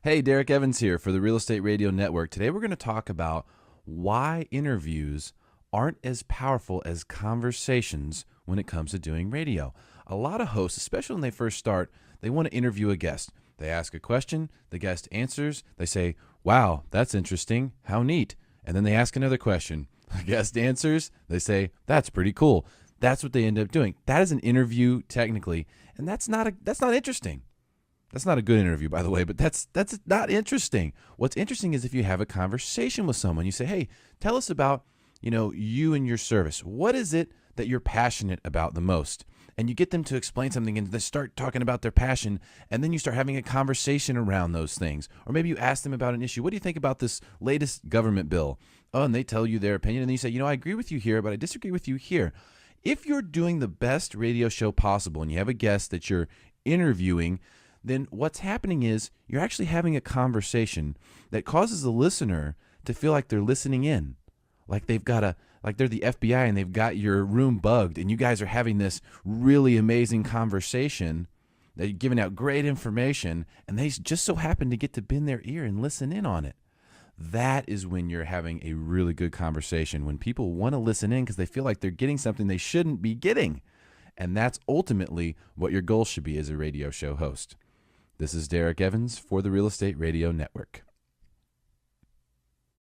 Hey, Derek Evans here for the Real Estate Radio Network. Today we're going to talk about why interviews aren't as powerful as conversations when it comes to doing radio. A lot of hosts, especially when they first start, they want to interview a guest. They ask a question, the guest answers, they say, "Wow, that's interesting. How neat." And then they ask another question. The guest answers, they say, "That's pretty cool." That's what they end up doing. That is an interview technically, and that's not interesting. That's not a good interview, by the way, but that's not interesting. What's interesting is if you have a conversation with someone, you say, "Hey, tell us about, you and your service. What is it that you're passionate about the most?" And you get them to explain something and they start talking about their passion, and then you start having a conversation around those things. Or maybe you ask them about an issue. "What do you think about this latest government bill?" Oh, and they tell you their opinion, and then you say, "I agree with you here, but I disagree with you here." If you're doing the best radio show possible and you have a guest that you're interviewing, then what's happening is you're actually having a conversation that causes the listener to feel like they're listening in, like like they're the FBI and they've got your room bugged, and you guys are having this really amazing conversation that you're giving out great information, and they just so happen to get to bend their ear and listen in on it. That is when you're having a really good conversation, when people want to listen in because they feel like they're getting something they shouldn't be getting. And that's ultimately what your goal should be as a radio show host. This is Derek Evans for the Real Estate Radio Network.